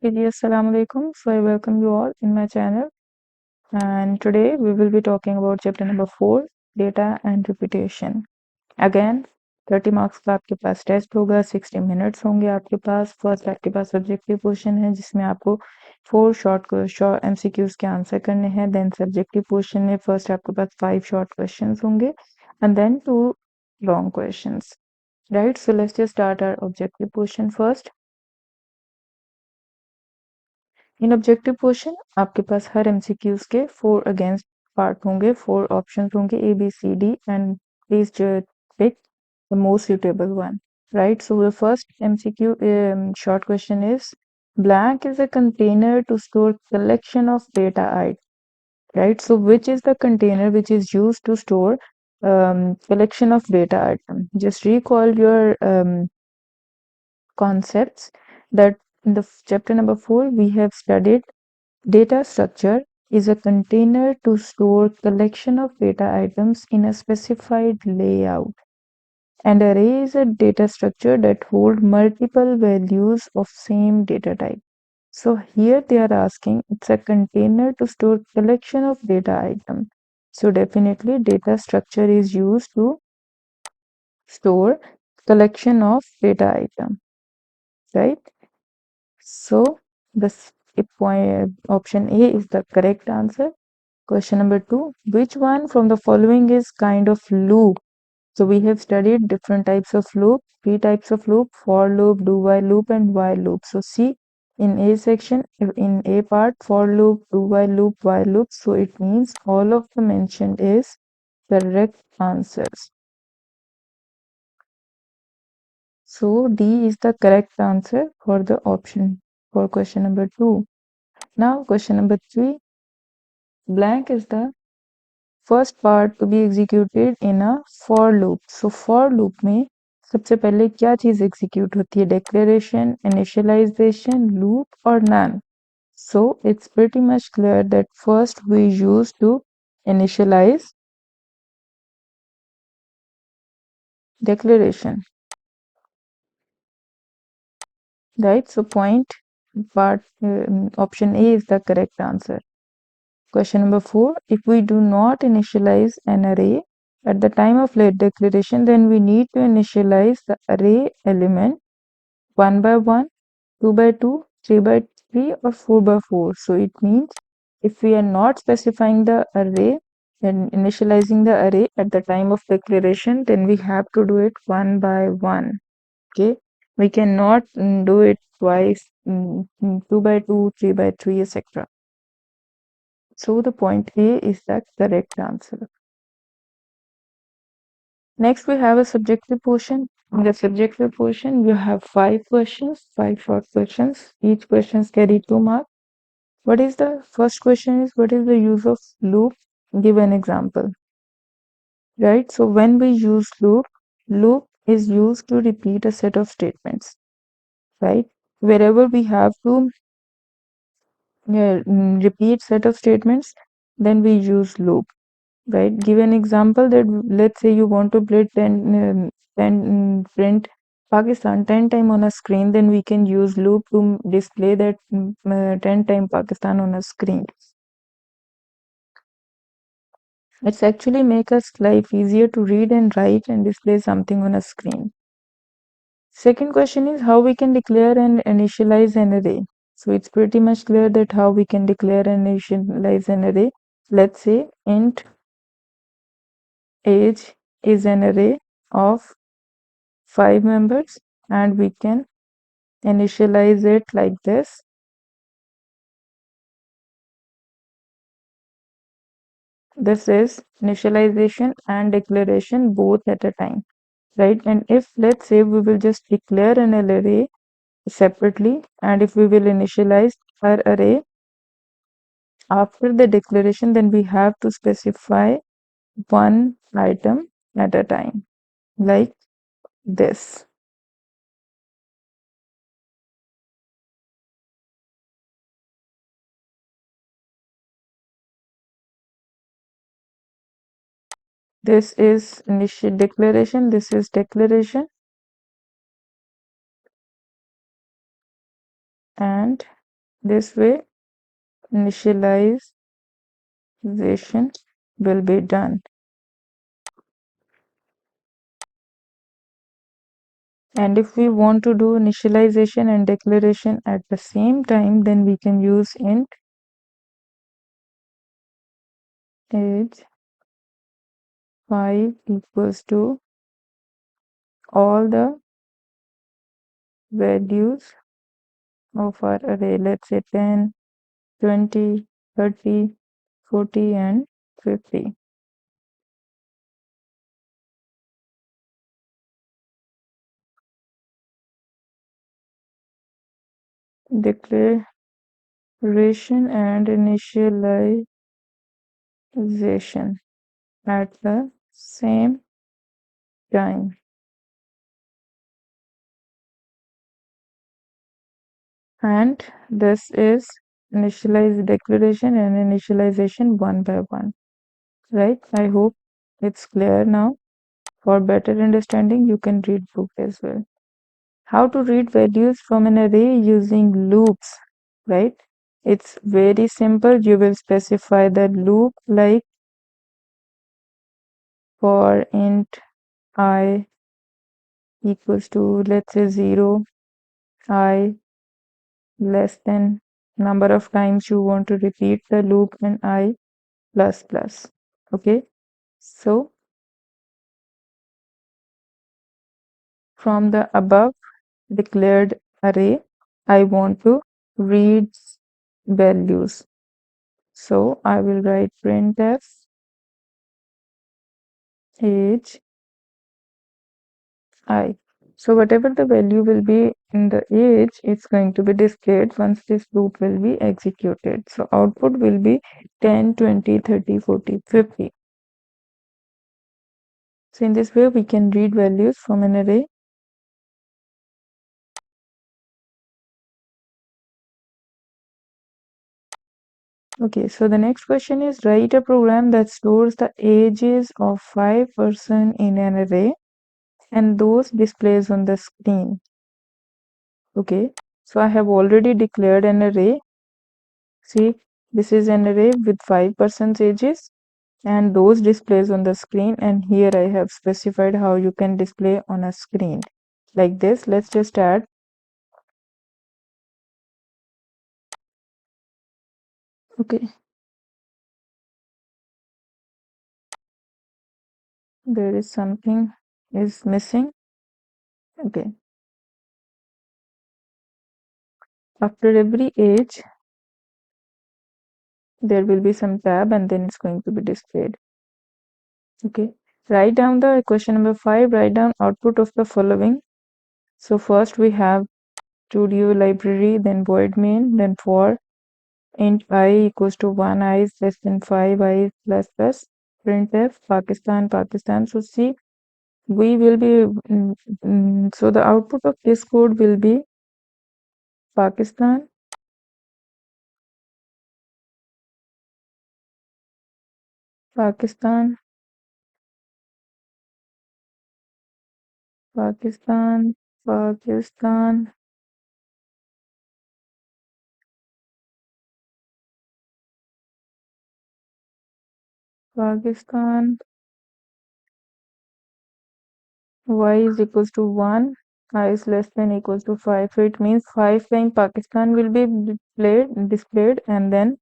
Okay, ji, Assalamu alaikum. So I welcome you all in my channel. And today we will be talking about chapter number 4, data and repetition. Again, 30 marks का आपके पास test होगा, 60 minutes होंगे आपके पास. First आपके पास subjective question है जिसमें आपको 4 short MCQs के आंसर करने हैं. देन सब्जेक्टिव क्वेश्चन में फर्स्ट आपके पास 5 शॉर्ट क्वेश्चंस होंगे and then 2 long questions. Right, so let's just start our objective question first. In objective question आपके पास हर एमसीक्यूज के 4 अगेंस्ट पार्ट होंगे, 4 ऑप्शंस होंगे A B C D and please pick the most suitable one. Right, so the first MCQ short question is blank is a container to store collection of data items. Right, so which is the container which is used to store collection of data item? Just recall your concepts that in the chapter number 4 we have studied. Data structure is a container to store collection of data items in a specified layout. And array is a data structure that hold multiple values of same data type. So here they are asking it's a container to store collection of data item. So definitely data structure is used to store collection of data item, right? So this option A is the correct answer. Question number 2, which one from the following is kind of loop? So we have studied different types of loop, 3 types of loop, for loop, do while loop and while loop. So see in A section, in A part, for loop, do while loop. So it means all of the mentioned is correct answers. So D is the correct answer for the option for question number 2. Now question number 3, blank is the first part to be executed in a for loop. So for loop में सबसे पहले क्या चीज एग्जीक्यूट होती है? Declaration, initialization, loop और none. So it's pretty much clear that first we use to initialize declaration, right? So point part option A is the correct answer. Question number 4, if we do not initialize an array at the time of late declaration, then we need to initialize the array element 1 by 1, 2 by 2, 3 by 3 or 4 by 4. So it means if we are not specifying the array and initializing the array at the time of declaration, then we have to do it 1 by 1. Okay, we cannot do it twice, 2 by 2, 3 by 3, etc. So the point A is the correct answer. Next, we have a subjective portion. In the subjective portion, you have 5 questions, 5 short questions. Each questions carry 2 marks. What is the first question is, what is the use of loop? Give an example. Right, so when we use loop is used to repeat a set of statements. Right, wherever we have to repeat set of statements, then we use loop. Right, give an example that let's say you want to print Pakistan 10 times on a screen, then we can use loop to display that 10 times Pakistan on a screen. It's actually make us life easier to read and write and display something on a screen. Second question is how we can declare and initialize an array. So it's pretty much clear that how we can declare and initialize an array. Let's say int age is an array of 5 members and we can initialize it like this. This is initialization and declaration both at a time, right? And if let's say we will just declare an array separately and if we will initialize our array after the declaration, then we have to specify one item at a time like this. This is initial declaration, this is declaration, and This way, initialization will be done. And if we want to do initialization and declaration at the same time, then we can use int age 5 equals to all the values of our array. Let's say 10, 20, 30, 40, and 50. Declaration and initialization at the same time. And this is initialize declaration and initialization one by one. Right? I hope it's clear now. For better understanding, you can read book as well. How to read values from an array using loops, right? It's very simple. You will specify the loop like for int I equals to, let's say, 0, I less than number of times you want to repeat the loop, and I plus plus. Okay, so from the above declared array, I want to read values. So I will write printf age I. So whatever the value will be in the age, it's going to be displayed once this loop will be executed. So output will be 10, 20, 30, 40, 50. So in this way, we can read values from an array. Okay, so the next question is write a program that stores the ages of 5 persons in an array and those displays on the screen. Okay, so I have already declared an array. See, this is an array with 5 persons ages and those displays on the screen, and here I have specified how you can display on a screen like this. Let's just add. Okay, there is something is missing. Okay, after every age there will be some tab and then it's going to be displayed. Okay, write down the question number 5. Write down output of the following. So first we have studio library, then void main, then for int I equals to 1 I is less than 5 I is plus plus printf Pakistan Pakistan. So see, we will be so the output of this code will be Pakistan Pakistan Pakistan Pakistan Pakistan y is equals to 1 I is less than equals to 5. So it means 5 times Pakistan will be displayed and then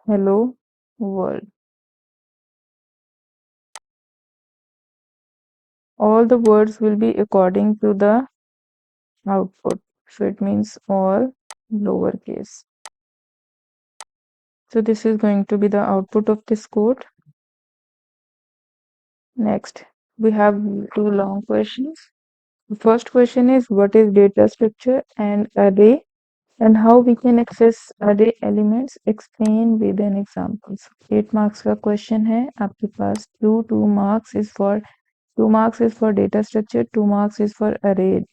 hello world. All the words will be according to the output. So it means all lowercase. So this is going to be the output of this code. Next, we have two long questions. The first question is what is data structure and array and how we can access array elements. Explain with an example. So 8 marks का question है आपके पास. 2 marks is for 2 marks is for data structure, 2 marks is for array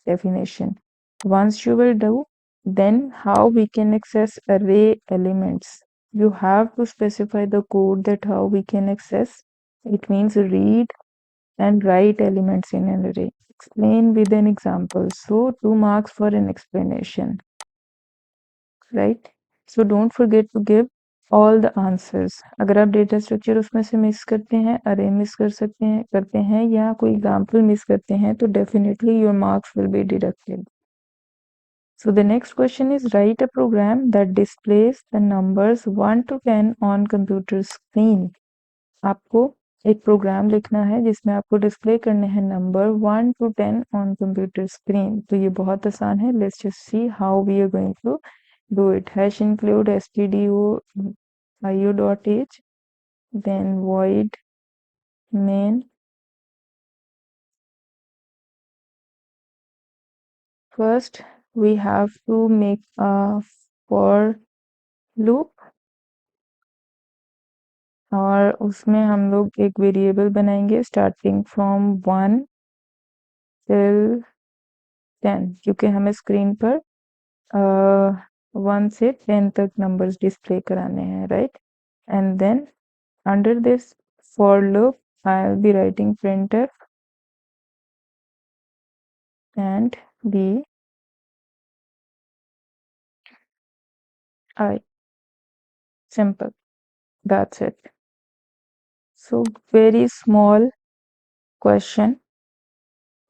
definition. Once you will do, then how we can access array elements. You have to specify the code that how we can access. It means read and write elements in an array. Explain with an example. So 2 marks for an explanation. right? So don't forget to give all the answers. अगर आप data structure उसमें से miss करते हैं, अरे miss करते हैं या कोई एग्जाम्पल मिस करते हैं तो definitely your marks will be deducted. So the next question is write a program that displays the numbers 1 to 10 on computer screen. आपको एक प्रोग्राम लिखना है जिसमें आपको डिस्प्ले करने हैं number 1 to 10 on computer screen. तो ये बहुत आसान है. Let's just see how we are going to do it. Hash include stdio.io.h, then void main. First we have to make a for loop और उसमें हम लोग एक वेरिएबल बनाएंगे स्टार्टिंग फ्रॉम 1 till 10 क्योंकि हमें स्क्रीन पर 1 से 10 तक नंबर्स डिस्प्ले कराने हैं, right? And then under this for loop I'll be writing printf and b I. Simple. That's it. So very small question.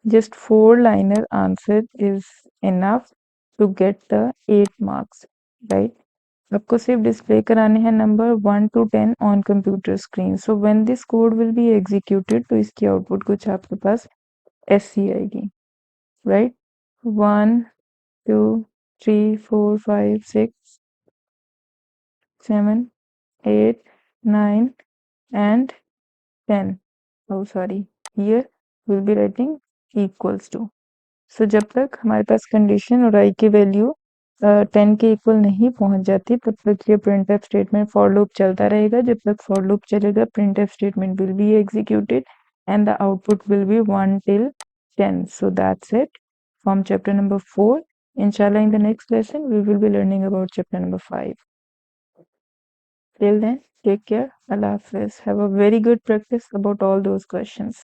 Just 4-liner answer is enough to get the 8 marks, right? आपको सिर्फ display कराने हैं number 1 to 10 on computer screen. So when this code will be executed तो इसकी output कुछ आपके पास ऐसी आएगी, right? 1 2 3 4 5 6 7 8 9 and 10. Oh sorry, here we'll be writing equals to. सो जब तक हमारे पास कंडीशन और आई की वैल्यू 10 के इक्वल नहीं पहुंच जाती तब तक ये printf स्टेटमेंट फॉर लूप चलता रहेगा. जब तक फॉर लूप चलेगा printf statement will be executed and the output will be 1 till 10. So that's it from chapter number 4. Inshallah, in the next lesson we will be learning about chapter number 5. Till then, take care. Allah Hafiz. Have a very good practice about all those questions.